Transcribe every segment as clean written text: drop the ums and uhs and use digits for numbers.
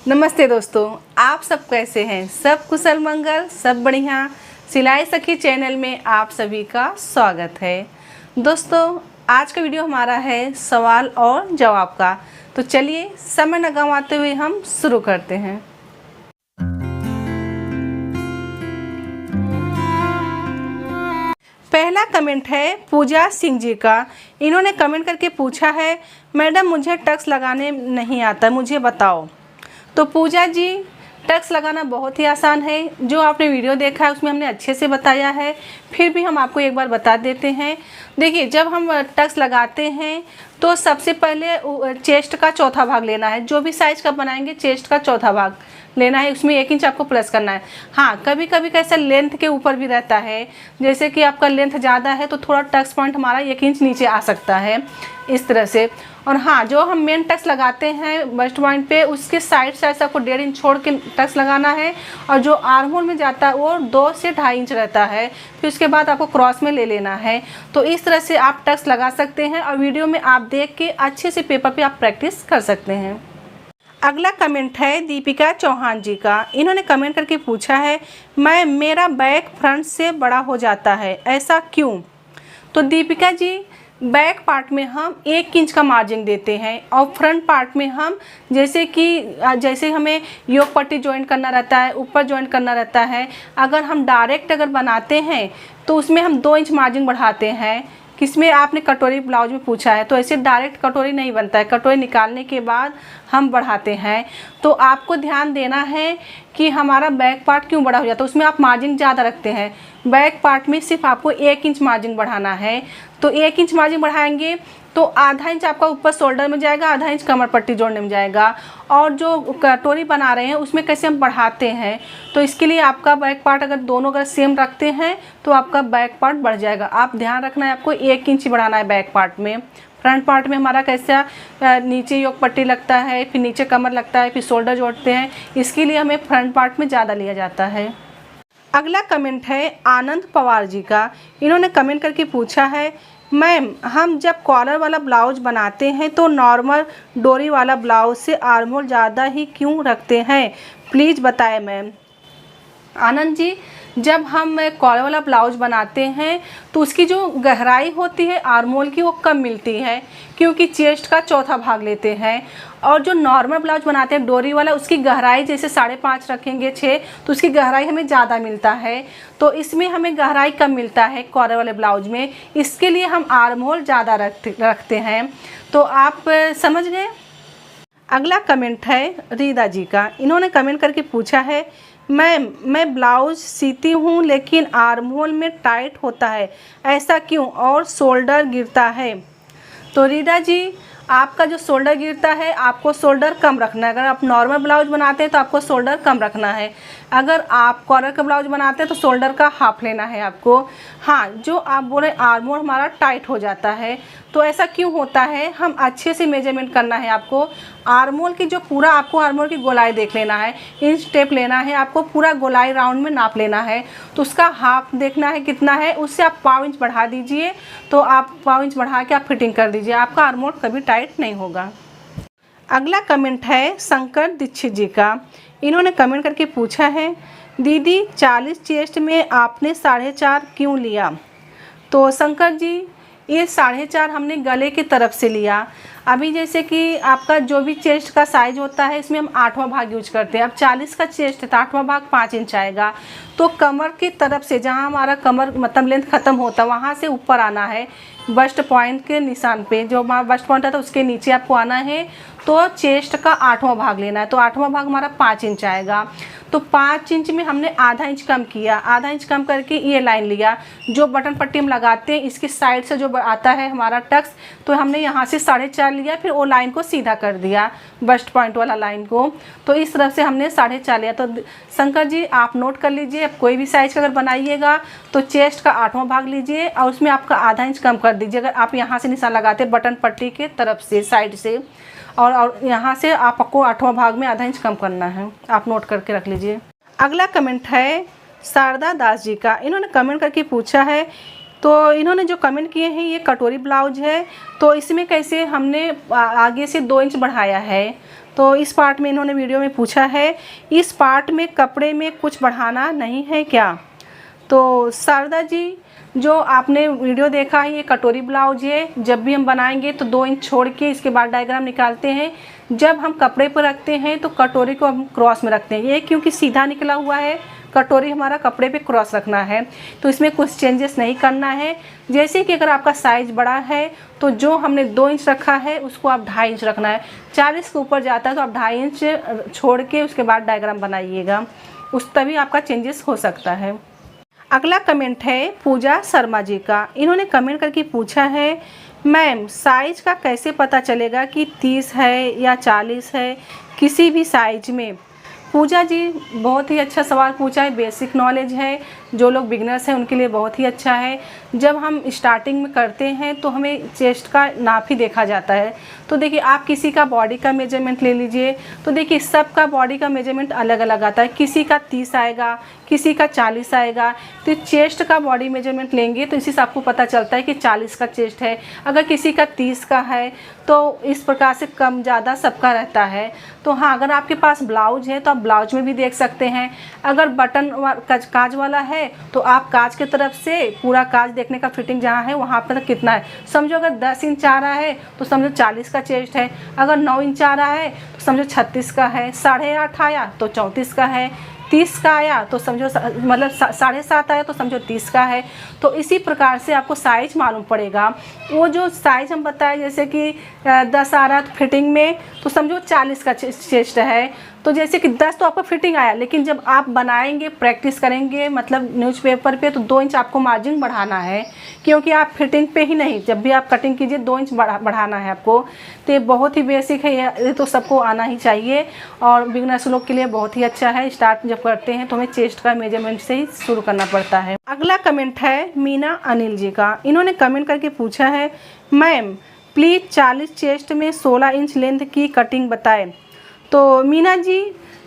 नमस्ते दोस्तों, आप सब कैसे हैं? सब कुशल मंगल, सब बढ़िया। सिलाई सखी चैनल में आप सभी का स्वागत है। दोस्तों, आज का वीडियो हमारा है सवाल और जवाब का। तो चलिए समय न गंवाते हुए हम शुरू करते हैं। पहला कमेंट है पूजा सिंह जी का। इन्होंने कमेंट करके पूछा है, मैडम मुझे टक्स लगाने नहीं आता, मुझे बताओ। तो पूजा जी, टक्स लगाना बहुत ही आसान है। जो आपने वीडियो देखा है उसमें हमने अच्छे से बताया है, फिर भी हम आपको एक बार बता देते हैं। देखिए, जब हम टक्स लगाते हैं तो सबसे पहले चेस्ट का चौथा भाग लेना है। जो भी साइज का बनाएंगे चेस्ट का चौथा भाग लेना है, उसमें 1 इंच आपको प्लस करना है। हाँ, कभी कभी कैसा लेंथ के ऊपर भी रहता है, जैसे कि आपका लेंथ ज़्यादा है तो थोड़ा टक्स पॉइंट हमारा 1 इंच नीचे आ सकता है, इस तरह से। और हाँ, जो हम मेन टक्स लगाते हैं बस्ट पॉइंट पे, उसके साइड से आपको 1.5 इंच छोड़ के टक्स लगाना है। और जो आर्म होल में जाता है वो 2 से 2.5 इंच रहता है, फिर उसके बाद आपको क्रॉस में ले लेना है। तो इस तरह से आप टक्स लगा सकते हैं और वीडियो में आप देख के अच्छे से पेपर पे आप प्रैक्टिस कर सकते हैं। अगला कमेंट है दीपिका चौहान जी का। इन्होंने कमेंट करके पूछा है, मेरा बैक फ्रंट से बड़ा हो जाता है, ऐसा क्यों? तो दीपिका जी, बैक पार्ट में हम 1 इंच का मार्जिन देते हैं और फ्रंट पार्ट में हम जैसे हमें योक पट्टी ज्वाइंट करना रहता है, ऊपर ज्वाइंट करना रहता है, अगर हम डायरेक्ट बनाते हैं तो उसमें हम 2 इंच मार्जिन बढ़ाते हैं। किसमें? आपने कटोरी ब्लाउज में पूछा है। तो ऐसे डायरेक्ट कटोरी नहीं बनता है, कटोरी निकालने के बाद हम बढ़ाते हैं। तो आपको ध्यान देना है कि हमारा बैक पार्ट क्यों बड़ा हो जाता है, उसमें आप मार्जिन ज़्यादा रखते हैं। बैक पार्ट में सिर्फ आपको 1 इंच मार्जिन बढ़ाना है। तो 1 इंच मार्जिन बढ़ाएंगे तो आधा इंच आपका ऊपर शोल्डर में जाएगा, आधा इंच कमर पट्टी जोड़ने में जाएगा। और जो कटोरी बना रहे हैं उसमें कैसे हम बढ़ाते हैं, तो इसके लिए आपका बैक पार्ट अगर सेम रखते हैं तो आपका बैक पार्ट बढ़ जाएगा। आप ध्यान रखना है, आपको 1 इंच बढ़ाना है बैक पार्ट में। फ्रंट पार्ट में हमारा कैसा नीचे योक पट्टी लगता है, फिर नीचे कमर लगता है, फिर शोल्डर जोड़ते हैं, इसके लिए हमें फ्रंट पार्ट में ज़्यादा लिया जाता है। अगला कमेंट है आनंद पवार जी का। इन्होंने कमेंट करके पूछा है, मैम हम जब कॉलर वाला ब्लाउज बनाते हैं तो नॉर्मल डोरी वाला ब्लाउज से आर्म होल ज़्यादा ही क्यों रखते हैं, प्लीज़ बताएं मैम। आनंद जी, जब हम कॉलर वाला ब्लाउज बनाते हैं तो उसकी जो गहराई होती है आर्म होल की वो कम मिलती है, क्योंकि चेस्ट का चौथा भाग लेते हैं। और जो नॉर्मल ब्लाउज बनाते हैं डोरी वाला, उसकी गहराई जैसे 5.5 रखेंगे 6, तो उसकी गहराई हमें ज़्यादा मिलता है। तो इसमें हमें गहराई कम मिलता है कॉलर वाले ब्लाउज में, इसके लिए हम आर्म होल ज़्यादा रखते हैं। तो आप समझ गए। अगला कमेंट है रीदा जी का। इन्होंने कमेंट करके पूछा है, मैं ब्लाउज सीती हूँ लेकिन आर्म होल में टाइट होता है, ऐसा क्यों, और शोल्डर गिरता है। तो रीदा जी, आपका जो शोल्डर गिरता है, आपको शोल्डर कम रखना है। अगर आप नॉर्मल ब्लाउज बनाते हैं तो आपको शोल्डर कम रखना है। अगर आप कॉलर का ब्लाउज बनाते हैं तो शोल्डर का हाफ लेना है आपको। हाँ, जो आप बोले आर्म होल हमारा टाइट हो जाता है, तो ऐसा क्यों होता है, हम अच्छे से मेजरमेंट करना है आपको। आर्म होल की जो पूरा आपको आर्म होल की गोलाई देख लेना है, इंच टेप लेना है, आपको पूरा गोलाई राउंड में नाप लेना है। तो उसका हाफ देखना है कितना है, उससे आप 1.5 इंच बढ़ा दीजिए। तो आप 1.5 इंच बढ़ा के आप फिटिंग कर दीजिए, आपका आर्म होल कभी टाइट नहीं होगा। अगला कमेंट है शंकर दीक्षित जी का। इन्होंने कमेंट करके पूछा है, दीदी 40 चेस्ट में आपने 4.5 क्यों लिया? तो शंकर जी, ये 4.5 हमने गले की तरफ से लिया। अभी जैसे कि आपका जो भी चेस्ट का साइज होता है, इसमें हम 8वां भाग यूज करते हैं। अब 40 का चेस्ट है तो 8वां भाग 5 इंच आएगा। तो कमर की तरफ से, जहाँ हमारा कमर मतलब लेंथ ख़त्म होता है, वहाँ से ऊपर आना है बस्ट पॉइंट के निशान पे। जो हमारा बस्ट पॉइंट है तो उसके नीचे आपको आना है। तो चेस्ट का 8वां भाग लेना है। तो 8वां भाग हमारा 5 इंच आएगा। तो 5 इंच में हमने आधा इंच कम किया, आधा इंच कम करके ये लाइन लिया। जो बटन पट्टी हम लगाते हैं इसकी साइड से जो आता है हमारा टक्स, तो हमने यहाँ से 4.5 लिया, फिर वो लाइन को सीधा कर दिया, बस्ट पॉइंट वाला लाइन को। तो इस तरफ से हमने 4.5 लिया। तो शंकर जी, आप नोट कर लीजिए, आप कोई भी साइज का अगर बनाइएगा तो चेस्ट का 8वां भाग लीजिए और उसमें आपका आधा इंच कम कर दीजिए। अगर आप यहाँ से निशान लगाते बटन पट्टी के तरफ से साइड से, और यहाँ से आपको 8वां भाग में आधा इंच कम करना है, आप नोट करके रख लीजिए। अगला कमेंट है शारदा दास जी का। इन्होंने कमेंट करके पूछा है, तो इन्होंने जो कमेंट किए हैं ये कटोरी ब्लाउज है, तो इसमें कैसे हमने आगे से 2 इंच बढ़ाया है। तो इस पार्ट में इन्होंने वीडियो में पूछा है, इस पार्ट में कपड़े में कुछ बढ़ाना नहीं है क्या? तो शारदा जी, जो आपने वीडियो देखा है ये कटोरी ब्लाउज है। जब भी हम बनाएंगे तो 2 इंच छोड़ के इसके बाद डायग्राम निकालते हैं। जब हम कपड़े पर रखते हैं तो कटोरी को हम क्रॉस में रखते हैं। ये क्योंकि सीधा निकला हुआ है, कटोरी हमारा कपड़े पे क्रॉस रखना है, तो इसमें कुछ चेंजेस नहीं करना है। जैसे कि अगर आपका साइज़ बड़ा है तो जो हमने 2 इंच रखा है उसको आप 2.5 इंच रखना है। 40 के ऊपर जाता है तो आप 2.5 इंच छोड़ के उसके बाद डायग्राम बनाइएगा, उस तभी आपका चेंजेस हो सकता है। अगला कमेंट है पूजा शर्मा जी का। इन्होंने कमेंट करके पूछा है, मैम साइज का कैसे पता चलेगा कि 30 है या 40 है किसी भी साइज में? पूजा जी, बहुत ही अच्छा सवाल पूछा है, बेसिक नॉलेज है, जो लोग बिगनर्स हैं उनके लिए बहुत ही अच्छा है। जब हम स्टार्टिंग में करते हैं तो हमें चेस्ट का नाप ही देखा जाता है। तो देखिए, आप किसी का बॉडी का मेजरमेंट ले लीजिए, तो देखिए सबका बॉडी का मेजरमेंट अलग अलग आता है। किसी का 30 आएगा, किसी का 40 आएगा। तो चेस्ट का बॉडी मेजरमेंट लेंगे तो इसी से आपको पता चलता है कि 40 का चेस्ट है। अगर किसी का 30 का है तो इस प्रकार से कम ज़्यादा सबका रहता है। तो हाँ, अगर आपके पास ब्लाउज है तो आप ब्लाउज में भी देख सकते हैं। अगर बटन काज वाला है तो आप काज की तरफ से पूरा काज देखने का, फिटिंग जहाँ है वहाँ पर कितना है। समझो अगर 10 इंच आ रहा है तो समझो 40 का चेस्ट है। अगर 9 इंच आ रहा है तो समझो 36 का है। 8.5 आया तो 34 का है। 30 का आया तो समझो, मतलब 7.5 आया तो समझो 30 का है। तो इसी प्रकार से आपको साइज मालूम पड़ेगा। वो जो साइज हम बताए, जैसे कि 10 आ रहा है तो फिटिंग में तो समझो 40 का चेस्ट है। तो जैसे कि 10 तो आपको फिटिंग आया, लेकिन जब आप बनाएंगे, प्रैक्टिस करेंगे मतलब न्यूज़पेपर पे, तो 2 इंच आपको मार्जिन बढ़ाना है, क्योंकि आप फिटिंग पे ही नहीं, जब भी आप कटिंग कीजिए 2 इंच बढ़ाना है आपको। तो ये बहुत ही बेसिक है, ये तो सबको आना ही चाहिए और बिगनर्स लोग के लिए बहुत ही अच्छा है। स्टार्ट जब करते हैं तो हमें चेस्ट का मेजरमेंट से ही शुरू करना पड़ता है। अगला कमेंट है मीना अनिल जी का। इन्होंने कमेंट करके पूछा है, मैम प्लीज़ 40 चेस्ट में 16 इंच लेंथ की कटिंग बताएं। तो मीना जी,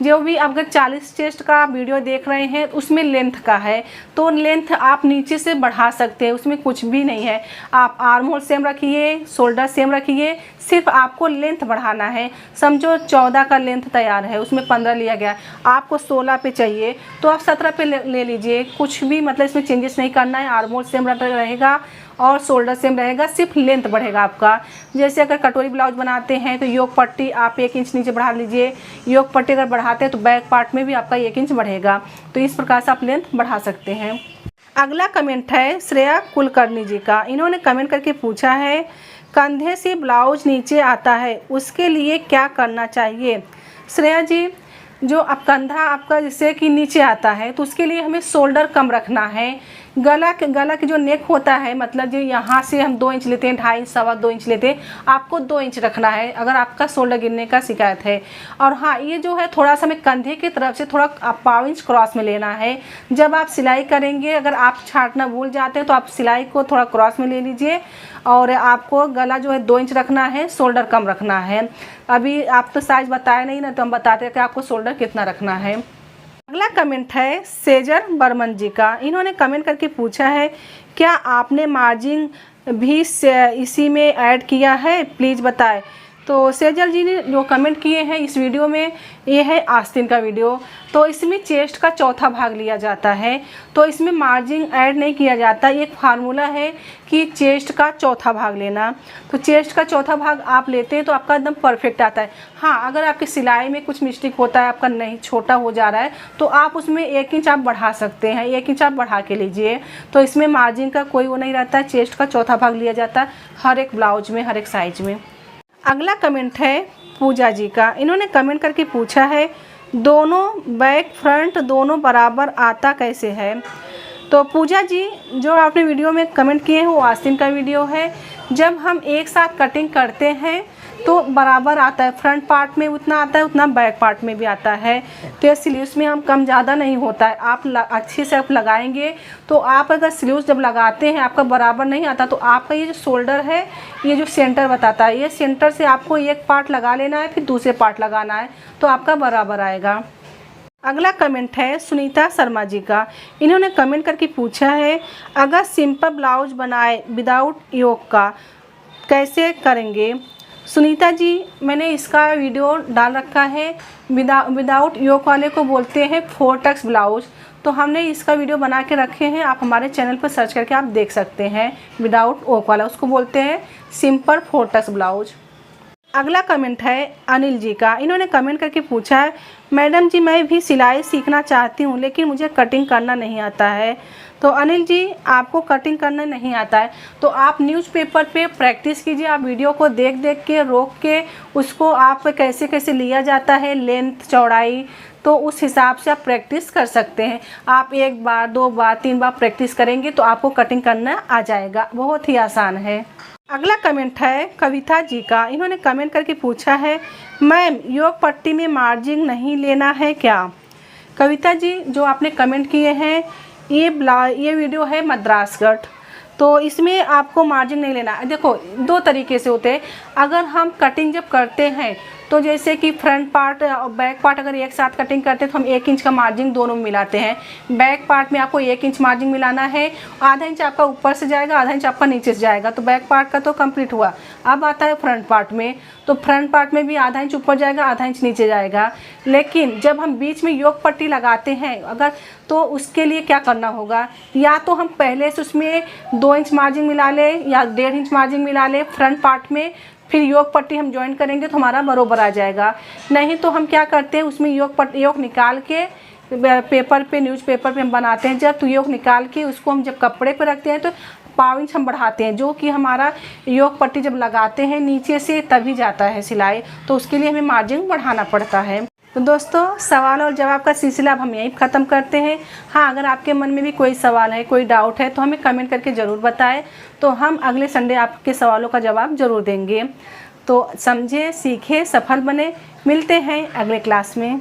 जो भी अगर 40 चेस्ट का वीडियो देख रहे हैं उसमें लेंथ का है, तो लेंथ आप नीचे से बढ़ा सकते हैं, उसमें कुछ भी नहीं है। आप आर्म होल सेम रखिए, शोल्डर सेम रखिए, सिर्फ आपको लेंथ बढ़ाना है। समझो 14 का लेंथ तैयार है, उसमें 15 लिया गया, आपको 16 पे चाहिए तो आप 17 पे ले लीजिए। कुछ भी मतलब इसमें चेंजेस नहीं करना है। आर्म होल सेम रहेगा और शोल्डर सेम रहेगा, सिर्फ लेंथ बढ़ेगा आपका। जैसे अगर कटोरी ब्लाउज बनाते हैं तो योक पट्टी आप 1 इंच नीचे बढ़ा लीजिए। योक पट्टी अगर बढ़ाते हैं तो बैक पार्ट में भी आपका 1 इंच बढ़ेगा। तो इस प्रकार से आप लेंथ बढ़ा सकते हैं। अगला कमेंट है श्रेया कुलकर्णी जी का। इन्होंने कमेंट करके पूछा है, कंधे से ब्लाउज नीचे आता है उसके लिए क्या करना चाहिए? श्रेया जी, जो अब कंधा आपका जैसे कि नीचे आता है तो उसके लिए हमें शोल्डर कम रखना है। गला की जो नेक होता है, मतलब जो यहाँ से हम 2 इंच लेते हैं, 2.5 इंच, 2.25 इंच लेते हैं, आपको 2 इंच रखना है अगर आपका शोल्डर गिरने का शिकायत है। और हाँ, ये जो है थोड़ा सा हमें कंधे की तरफ से थोड़ा 1.25 इंच क्रॉस में लेना है। जब आप सिलाई करेंगे, अगर आप छांटना भूल जाते हैं तो आप सिलाई को थोड़ा क्रॉस में ले लीजिए। और आपको गला जो है 2 इंच रखना है, शोल्डर कम रखना है। अभी आप तो साइज बताया नहीं ना, तो हम बताते हैं कि आपको शोल्डर कितना रखना है। अगला कमेंट है सेजर बर्मन जी का। इन्होंने कमेंट करके पूछा है, क्या आपने मार्जिन भी इसी में ऐड किया है, प्लीज़ बताएं। तो सेजल जी ने जो कमेंट किए हैं इस वीडियो में, ये है आस्तीन का वीडियो। तो इसमें चेस्ट का चौथा भाग लिया जाता है, तो इसमें मार्जिन ऐड नहीं किया जाता। एक फार्मूला है कि चेस्ट का चौथा भाग लेना, तो चेस्ट का चौथा भाग आप लेते हैं तो आपका एकदम परफेक्ट आता है। हाँ, अगर आपकी सिलाई में कुछ मिस्टेक होता है, आपका नहीं छोटा हो जा रहा है, तो आप उसमें 1 इंच आप बढ़ा सकते हैं, 1 इंच आप बढ़ा के लीजिए। तो इसमें मार्जिन का कोई वो नहीं रहता है, चेस्ट का चौथा भाग लिया जाता है हर एक ब्लाउज में, हर एक साइज में। अगला कमेंट है पूजा जी का। इन्होंने कमेंट करके पूछा है, दोनों बैक फ्रंट दोनों बराबर आता कैसे है? तो पूजा जी, जो आपने वीडियो में कमेंट किए हैं वो आस्तीन का वीडियो है। जब हम एक साथ कटिंग करते हैं तो बराबर आता है, फ्रंट पार्ट में उतना आता है उतना बैक पार्ट में भी आता है। तो ये स्लीव्स में हम कम ज़्यादा नहीं होता है। आप अच्छे से आप लगाएंगे तो आप अगर स्लीव्स जब लगाते हैं आपका बराबर नहीं आता, तो आपका ये जो शोल्डर है, ये जो सेंटर बताता है, ये सेंटर से आपको एक पार्ट लगा लेना है, फिर दूसरे पार्ट लगाना है, तो आपका बराबर आएगा। अगला कमेंट है सुनीता शर्मा जी का। इन्होंने कमेंट करके पूछा है, अगर सिंपल ब्लाउज बनाए विदाउट योक का कैसे करेंगे? सुनीता जी, मैंने इसका वीडियो डाल रखा है, विदाउट योक वाले को बोलते हैं 4 टक्स ब्लाउज। तो हमने इसका वीडियो बना के रखे हैं, आप हमारे चैनल पर सर्च करके आप देख सकते हैं। विदाउट योक वाला उसको बोलते हैं सिंपल 4 टक्स ब्लाउज। अगला कमेंट है अनिल जी का। इन्होंने कमेंट करके पूछा है, मैडम जी मैं भी सिलाई सीखना चाहती हूँ लेकिन मुझे कटिंग करना नहीं आता है। तो अनिल जी, आपको कटिंग करना नहीं आता है तो आप न्यूज़पेपर पे प्रैक्टिस कीजिए। आप वीडियो को देख देख के रोक के उसको आप कैसे कैसे लिया जाता है, लेंथ चौड़ाई, तो उस हिसाब से आप प्रैक्टिस कर सकते हैं। आप 1 बार 2 बार 3 बार प्रैक्टिस करेंगे तो आपको कटिंग करना आ जाएगा, बहुत ही आसान है। अगला कमेंट है कविता जी का। इन्होंने कमेंट करके पूछा है, मैम योक पट्टी में मार्जिन नहीं लेना है क्या? कविता जी, जो आपने कमेंट किए हैं, ये वीडियो है मद्रास कट, तो इसमें आपको मार्जिन नहीं लेना। देखो 2 तरीके से होते हैं। अगर हम कटिंग जब करते हैं तो जैसे कि फ्रंट पार्ट और बैक पार्ट अगर एक साथ कटिंग करते हैं तो हम 1 इंच का मार्जिन दोनों में मिलाते हैं। बैक पार्ट में आपको 1 इंच मार्जिन मिलाना है, आधा इंच आपका ऊपर से जाएगा, आधा इंच आपका नीचे से जाएगा। तो बैक पार्ट का तो कंप्लीट हुआ। अब आता है फ्रंट पार्ट में, तो फ्रंट पार्ट में भी आधा इंच ऊपर जाएगा, आधा इंच नीचे जाएगा। लेकिन जब हम बीच में योक पट्टी लगाते हैं अगर, तो उसके लिए क्या करना होगा, या तो हम पहले से उसमें 2 इंच मार्जिन मिला लें या 1.5 इंच मार्जिन मिला लें फ्रंट पार्ट में, फिर योक पट्टी हम जॉइन करेंगे तो हमारा बरोबर आ जाएगा। नहीं तो हम क्या करते हैं, उसमें योक निकाल के पेपर पे, न्यूज़पेपर पे हम बनाते हैं जब, तो योक निकाल के उसको हम जब कपड़े पे रखते हैं तो पाव इंच हम बढ़ाते हैं, जो कि हमारा योक पट्टी जब लगाते हैं नीचे से तभी जाता है सिलाई, तो उसके लिए हमें मार्जिन बढ़ाना पड़ता है। तो दोस्तों, सवाल और जवाब का सिलसिला अब हम यहीं ख़त्म करते हैं। हाँ, अगर आपके मन में भी कोई सवाल है, कोई डाउट है तो हमें कमेंट करके ज़रूर बताएं, तो हम अगले संडे आपके सवालों का जवाब ज़रूर देंगे। तो समझें, सीखें, सफल बने। मिलते हैं अगले क्लास में।